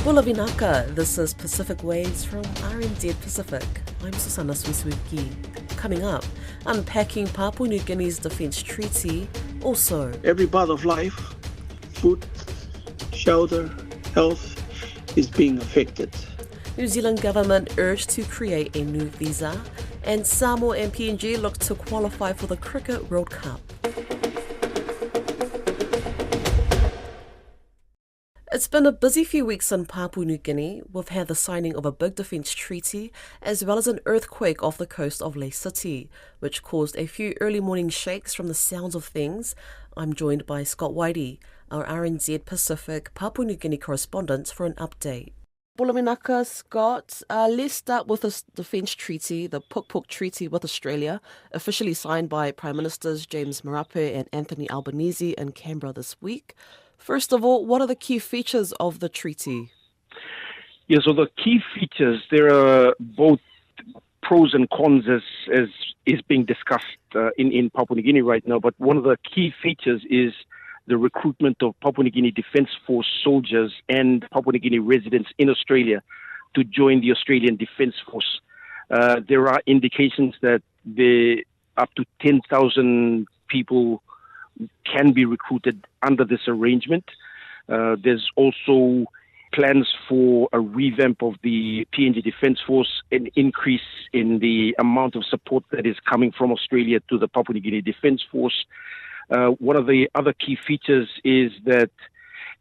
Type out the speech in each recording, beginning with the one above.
Bula Vinaka, this is Pacific Waves from RNZ Pacific. I'm Susana Swiswiki. Coming up, unpacking Papua New Guinea's defence treaty. Also, every part of life, food, shelter, health, is being affected. New Zealand government urged to create a new visa, and Samoa and PNG look to qualify for the Cricket World Cup. It's been a busy few weeks in Papua New Guinea. We've had the signing of a big defence treaty as well as an earthquake off the coast of Lae City, which caused a few early morning shakes from the sounds of things. I'm joined by Scott Waide, our RNZ Pacific Papua New Guinea correspondent, for an update. Bulaminaka, Scott, let's start with this defence treaty, the Puk Treaty with Australia, officially signed by Prime Ministers James Marape and Anthony Albanese in Canberra this week. First of all, what are the key features of the treaty? Yeah, so the key features, there are both pros and cons as is being discussed in Papua New Guinea right now. But one of the key features is the recruitment of Papua New Guinea Defence Force soldiers and Papua New Guinea residents in Australia to join the Australian Defence Force. There are indications that up to 10,000 people can be recruited under this arrangement. There's also plans for a revamp of the PNG Defence Force, an increase in the amount of support that is coming from Australia to the Papua New Guinea Defence Force. One of the other key features is that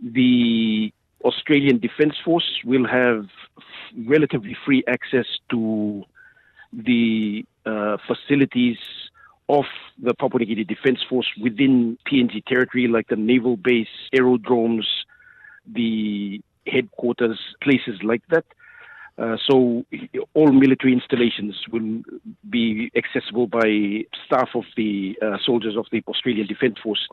the Australian Defence Force will have relatively free access to the facilities of the Papua New Guinea Defence Force within PNG territory, like the naval base, aerodromes, the headquarters, places like that. So all military installations will be accessible by staff of the soldiers of the Australian Defence Force.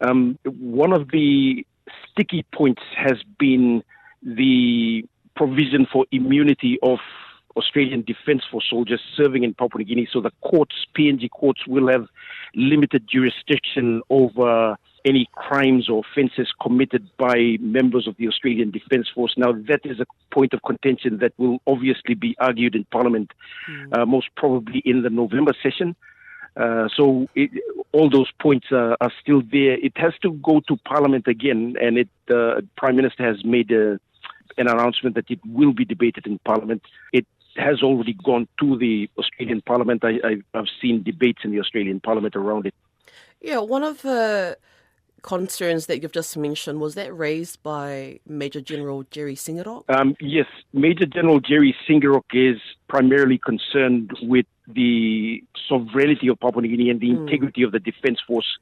One of the sticky points has been the provision for immunity of Australian Defence Force soldiers serving in Papua New Guinea. So the courts, PNG courts, will have limited jurisdiction over any crimes or offences committed by members of the Australian Defence Force. Now, that is a point of contention that will obviously be argued in Parliament, most probably in the November session. So all those points are still there. It has to go to Parliament again, and the Prime Minister has made an announcement that it will be debated in Parliament. It has already gone to the Australian Parliament. I've seen debates in the Australian Parliament around it. Yeah, one of the concerns that you've just mentioned, was that raised by Major General Jerry Singarok? Yes, Major General Jerry Singarok is primarily concerned with the sovereignty of Papua New Guinea and the integrity of the Defence Force.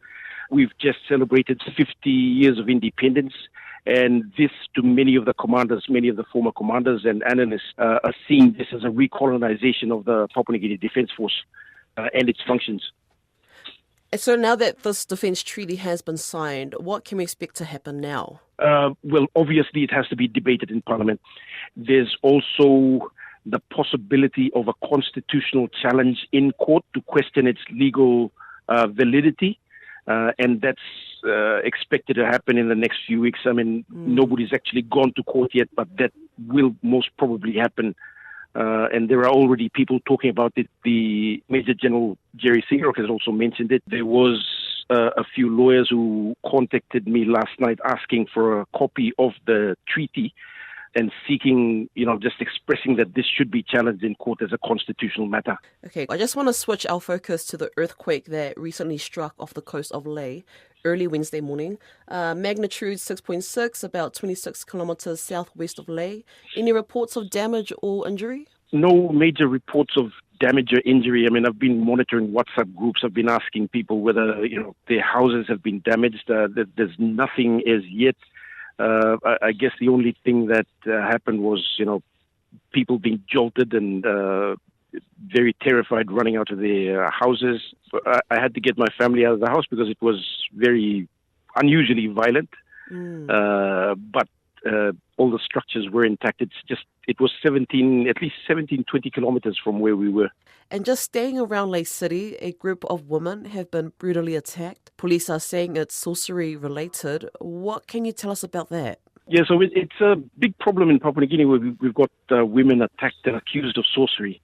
We've just celebrated 50 years of independence, and this, to many of the commanders, many of the former commanders and analysts, are seeing this as a recolonization of the Papua New Guinea Defence Force and its functions. So now that this defence treaty has been signed, what can we expect to happen now? Well, obviously it has to be debated in Parliament. There's also the possibility of a constitutional challenge in court to question its legal validity. And that's expected to happen in the next few weeks. I mean, nobody's actually gone to court yet, but that will most probably happen. And there are already people talking about it. The Major General Jerry Singarok has also mentioned it. There was a few lawyers who contacted me last night asking for a copy of the treaty and seeking, just expressing that this should be challenged in court as a constitutional matter. Okay, I just want to switch our focus to the earthquake that recently struck off the coast of Lae early Wednesday morning. Magnitude 6.6, about 26 kilometres southwest of Lae. Any reports of damage or injury? No major reports of damage or injury. I mean, I've been monitoring WhatsApp groups. I've been asking people whether, their houses have been damaged. There's nothing as yet. I guess the only thing that happened was, people being jolted and very terrified running out of their houses. I had to get my family out of the house because it was very unusually violent. But all the structures were intact. It was at least 17, 20 kilometers from where we were. And just staying around Lae City, a group of women have been brutally attacked. Police are saying it's sorcery related. What can you tell us about that? Yeah, so it's a big problem in Papua New Guinea where we've got women attacked and accused of sorcery.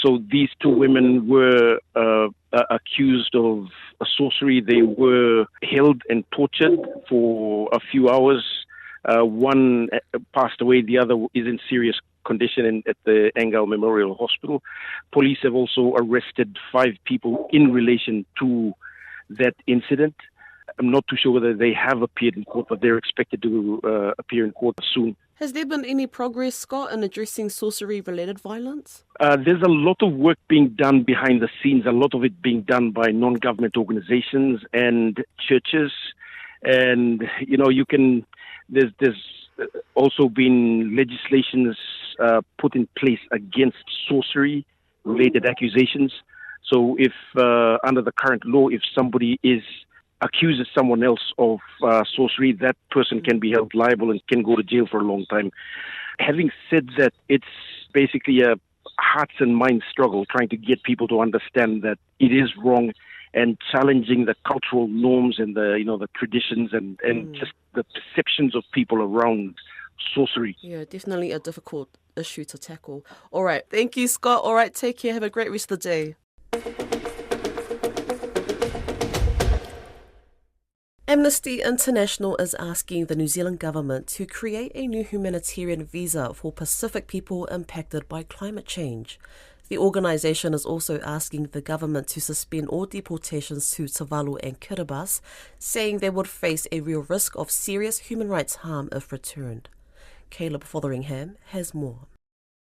So these two women were accused of sorcery. They were held and tortured for a few hours. One passed away. The other is in serious condition at the Angao Memorial Hospital. Police have also arrested 5 people in relation to that incident. I'm not too sure whether they have appeared in court, but they're expected to appear in court soon. Has there been any progress, Scott, in addressing sorcery-related violence? There's a lot of work being done behind the scenes, a lot of it being done by non-government organizations and churches. And, there's also been legislations put in place against sorcery-related accusations. So if, under the current law, if somebody accuses someone else of sorcery, that person can be held liable and can go to jail for a long time. Having said that, it's basically a hearts and minds struggle trying to get people to understand that it is wrong and challenging the cultural norms and the traditions and just the perceptions of people around sorcery. Yeah, definitely a difficult issue to tackle. All right. Thank you, Scott. All right. Take care. Have a great rest of the day. Amnesty International is asking the New Zealand government to create a new humanitarian visa for Pacific people impacted by climate change. The organisation is also asking the government to suspend all deportations to Tuvalu and Kiribati, saying they would face a real risk of serious human rights harm if returned. Caleb Fotheringham has more.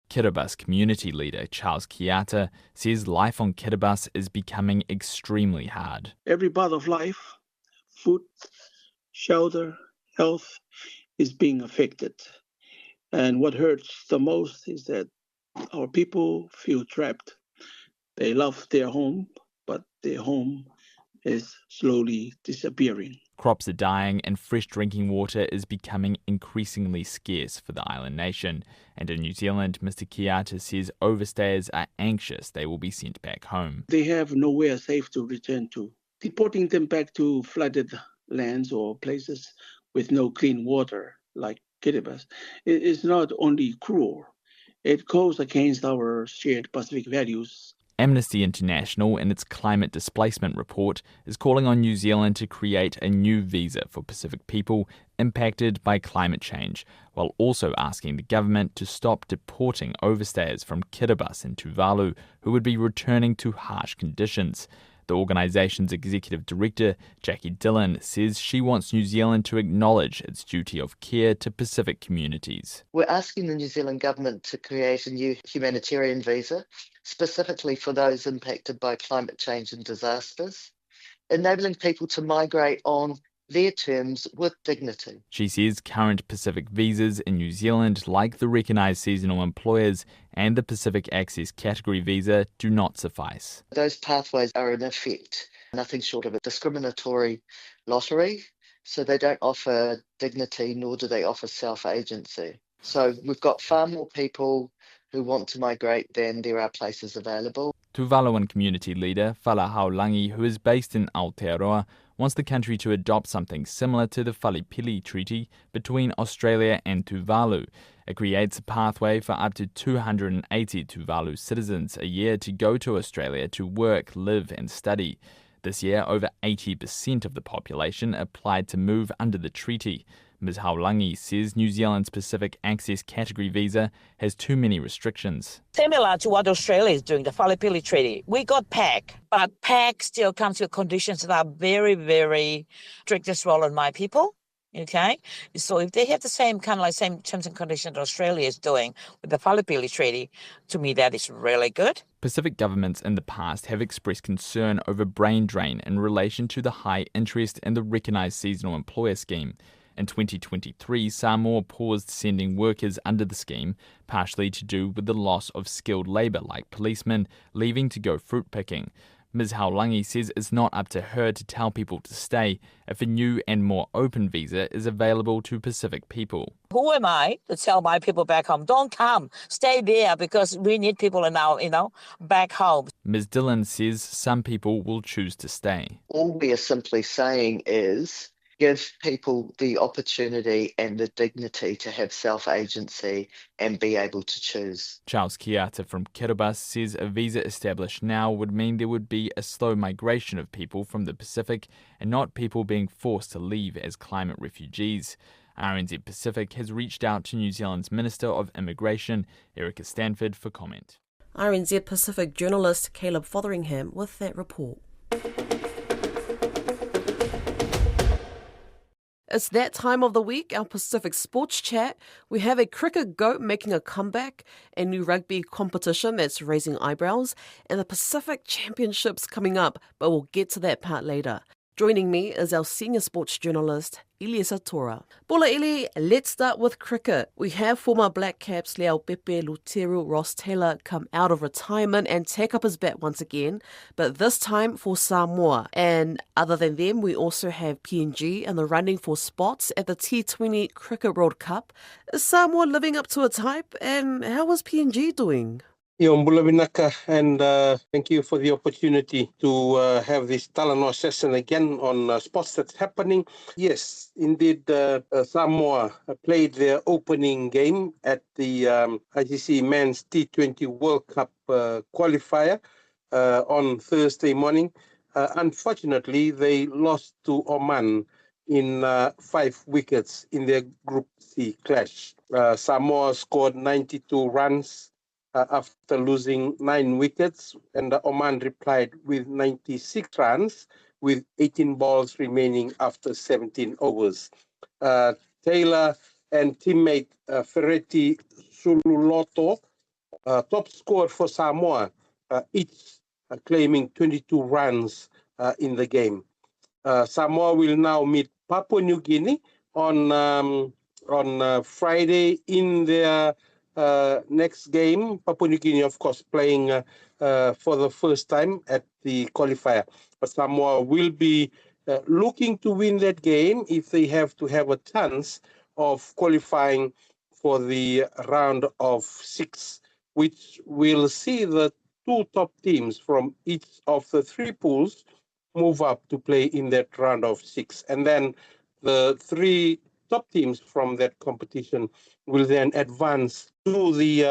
Kiribati community leader Charles Kiata says life on Kiribati is becoming extremely hard. Every part of life, food, shelter, health, is being affected. And what hurts the most is that our people feel trapped. They love their home, but their home is slowly disappearing. Crops are dying and fresh drinking water is becoming increasingly scarce for the island nation. And in New Zealand, Mr. Kiata says overstayers are anxious they will be sent back home. They have nowhere safe to return to. Deporting them back to flooded lands or places with no clean water, like Kiribati, is not only cruel, it goes against our shared Pacific values. Amnesty International, in its climate displacement report, is calling on New Zealand to create a new visa for Pacific people impacted by climate change, while also asking the government to stop deporting overstayers from Kiribati and Tuvalu who would be returning to harsh conditions. The organisation's executive director, Jackie Dillon, says she wants New Zealand to acknowledge its duty of care to Pacific communities. We're asking the New Zealand government to create a new humanitarian visa, specifically for those impacted by climate change and disasters, enabling people to migrate on their terms with dignity. She says current Pacific visas in New Zealand, like the recognised seasonal employers and the Pacific Access Category visa, do not suffice. Those pathways are in effect nothing short of a discriminatory lottery, so they don't offer dignity nor do they offer self-agency. So we've got far more people who want to migrate than there are places available. Tuvaluan community leader Fala Haulangi, who is based in Aotearoa, wants the country to adopt something similar to the Falipili Treaty between Australia and Tuvalu. It creates a pathway for up to 280 Tuvalu citizens a year to go to Australia to work, live and study. This year, over 80% of the population applied to move under the treaty. Ms. Haulangi says New Zealand's Pacific Access Category visa has too many restrictions. Similar to what Australia is doing, the Falipili Treaty, we got PAC, but PAC still comes with conditions that are very, very strict as well on my people. Okay, so if they have the same same terms and conditions that Australia is doing with the Falipili Treaty, to me that is really good. Pacific governments in the past have expressed concern over brain drain in relation to the high interest in the recognised seasonal employer scheme. In 2023, Samoa paused sending workers under the scheme, partially to do with the loss of skilled labour like policemen leaving to go fruit picking. Ms. Haulangi says it's not up to her to tell people to stay if a new and more open visa is available to Pacific people. Who am I to tell my people back home, don't come, stay there because we need people now, back home. Ms. Dillon says some people will choose to stay. All we are simply saying is give people the opportunity and the dignity to have self-agency and be able to choose. Charles Kiata from Kiribati says a visa established now would mean there would be a slow migration of people from the Pacific and not people being forced to leave as climate refugees. RNZ Pacific has reached out to New Zealand's Minister of Immigration, Erica Stanford, for comment. RNZ Pacific journalist Caleb Fotheringham with that report. It's that time of the week, our Pacific Sports Chat. We have a cricket GOAT making a comeback, a new rugby competition that's raising eyebrows, and the Pacific Championships coming up, but we'll get to that part later. Joining me is our senior sports journalist, Iliesa Tora. Bola Ili, let's start with cricket. We have former Black Caps Leao Pepe Luteru Ross Taylor come out of retirement and take up his bat once again, but this time for Samoa. And other than them, we also have PNG in the running for spots at the T20 Cricket World Cup. Is Samoa living up to its hype, and how is PNG doing? Mbula Vinaka, and thank you for the opportunity to have this Talanoa session again on sports that's happening. Yes, indeed, Samoa played their opening game at the ICC Men's T20 World Cup qualifier on Thursday morning. Unfortunately, they lost to Oman in 5 wickets in their Group C clash. Samoa scored 92 runs after losing 9 wickets, and Oman replied with 96 runs with 18 balls remaining after 17 overs. Taylor and teammate Ferretti Sululoto top scored for Samoa, each claiming 22 runs in the game. Samoa will now meet Papua New Guinea on Friday in their next game. Papua New Guinea, of course, playing for the first time at the qualifier. But Samoa will be looking to win that game if they have to have a chance of qualifying for the round of 6, which will see the 2 top teams from each of the 3 pools move up to play in that round of 6. And then the 3 top teams from that competition will then advance to the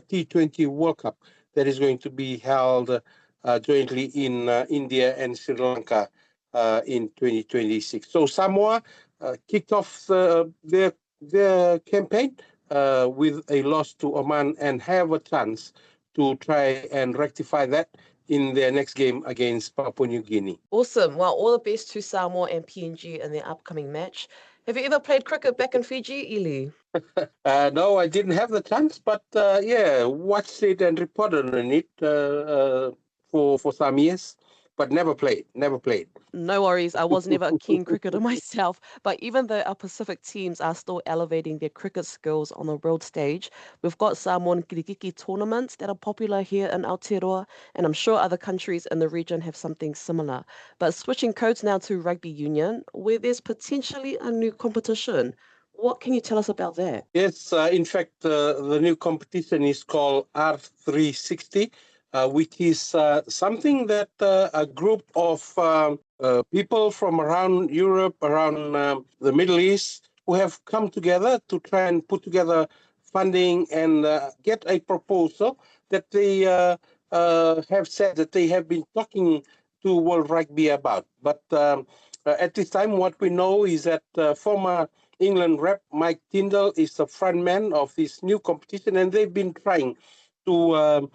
T20 World Cup that is going to be held jointly in India and Sri Lanka in 2026. So Samoa kicked off their campaign with a loss to Oman and have a chance to try and rectify that in their next game against Papua New Guinea. Awesome. Well, all the best to Samoa and PNG in their upcoming match. Have you ever played cricket back in Fiji, Ili? No, I didn't have the chance, but watched it and reported on it for some years, but never played. No worries, I was never a keen cricketer myself, but even though our Pacific teams are still elevating their cricket skills on the world stage, we've got Samoan kirikiki tournaments that are popular here in Aotearoa, and I'm sure other countries in the region have something similar. But switching codes now to rugby union, where there's potentially a new competition. What can you tell us about that? Yes, in fact, the new competition is called R360, which is something that a group of people from around Europe, around the Middle East, who have come together to try and put together funding and get a proposal that they have said that they have been talking to World Rugby about. But at this time, what we know is that former England rep Mike Tyndall is the front man of this new competition, and they've been trying to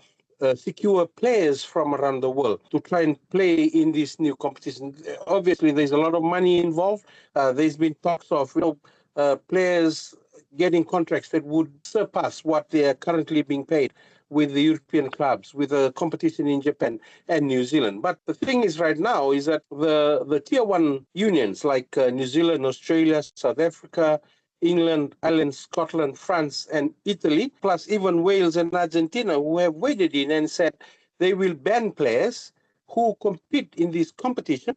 secure players from around the world to try and play in this new competition. Obviously, there's a lot of money involved. There's been talks of players getting contracts that would surpass what they are currently being paid with the European clubs, with the competition in Japan and New Zealand. But the thing is right now is that the tier 1 unions like New Zealand, Australia, South Africa, England, Ireland, Scotland, France, and Italy, plus even Wales and Argentina, who have waded in and said they will ban players who compete in this competition,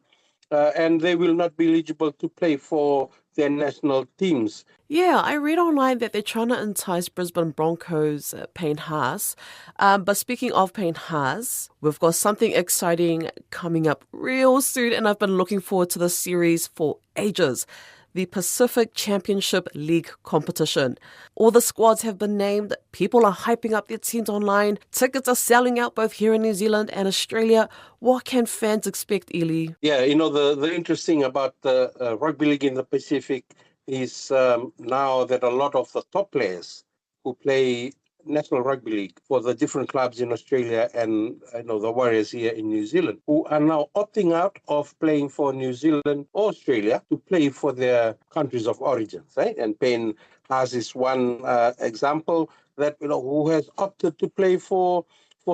and they will not be eligible to play for their national teams. Yeah, I read online that they're trying to entice Brisbane Broncos Payne Haas. But speaking of Payne Haas, we've got something exciting coming up real soon, and I've been looking forward to this series for ages. The Pacific Championship League competition. All the squads have been named, people are hyping up their teams online, tickets are selling out both here in New Zealand and Australia. What can fans expect, Ili? Yeah, the interesting about the rugby league in the Pacific is now that a lot of the top players who play National Rugby League for the different clubs in Australia and the Warriors here in New Zealand, who are now opting out of playing for New Zealand or Australia to play for their countries of origin. Right? And Payne Haas is one example that who has opted to play for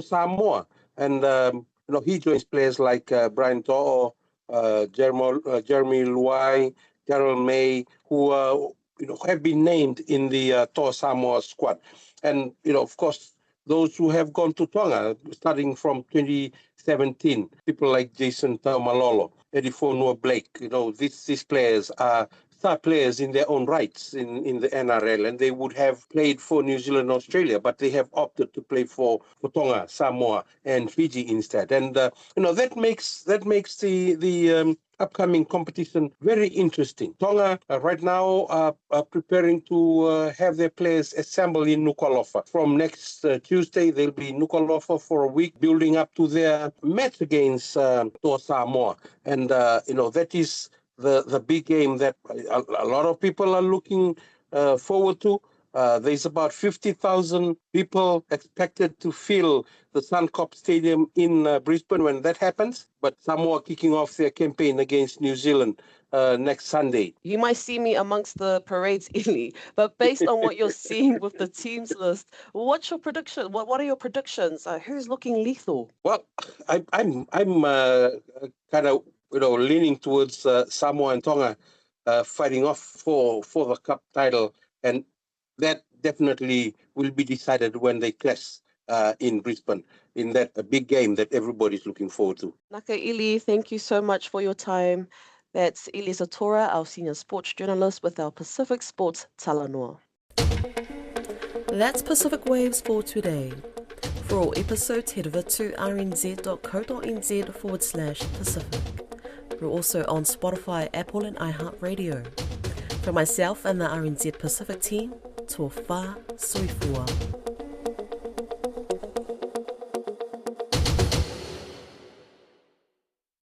Samoa, and he joins players like Brian To'o, Jeremy Luai, Gerald May, who have been named in the Toa Samoa squad. And, of course, those who have gone to Tonga, starting from 2017, people like Jason Taumalolo, Eddie Fonua Blake, these players are star players in their own rights in the NRL, and they would have played for New Zealand and Australia, but they have opted to play for Tonga, Samoa, and Fiji instead. And that makes the upcoming competition very interesting. Tonga right now are preparing to have their players assemble in Nuku'alofa. From next Tuesday, they'll be in Nuku'alofa for a week, building up to their match against Toa Samoa. And that is the big game that a lot of people are looking forward to. There's about 50,000 people expected to fill the Suncorp Stadium in Brisbane when that happens, but Samoa kicking off their campaign against New Zealand next Sunday. You might see me amongst the parades, Ili, but based on what you're seeing with the teams list, what's your prediction? What are your predictions? Who's looking lethal? Well, I'm kind of leaning towards Samoa and Tonga fighting off for the cup title, and that definitely will be decided when they clash in Brisbane, in that a big game that everybody's looking forward to. Naka Ili, thank you so much for your time. That's Iliesa Tora, our senior sports journalist with our Pacific Sports Talanoa. That's Pacific Waves for today. For all episodes, head over to rnz.co.nz/Pacific. We're also on Spotify, Apple and iHeartRadio. From myself and the RNZ Pacific team, Tō whā soifua.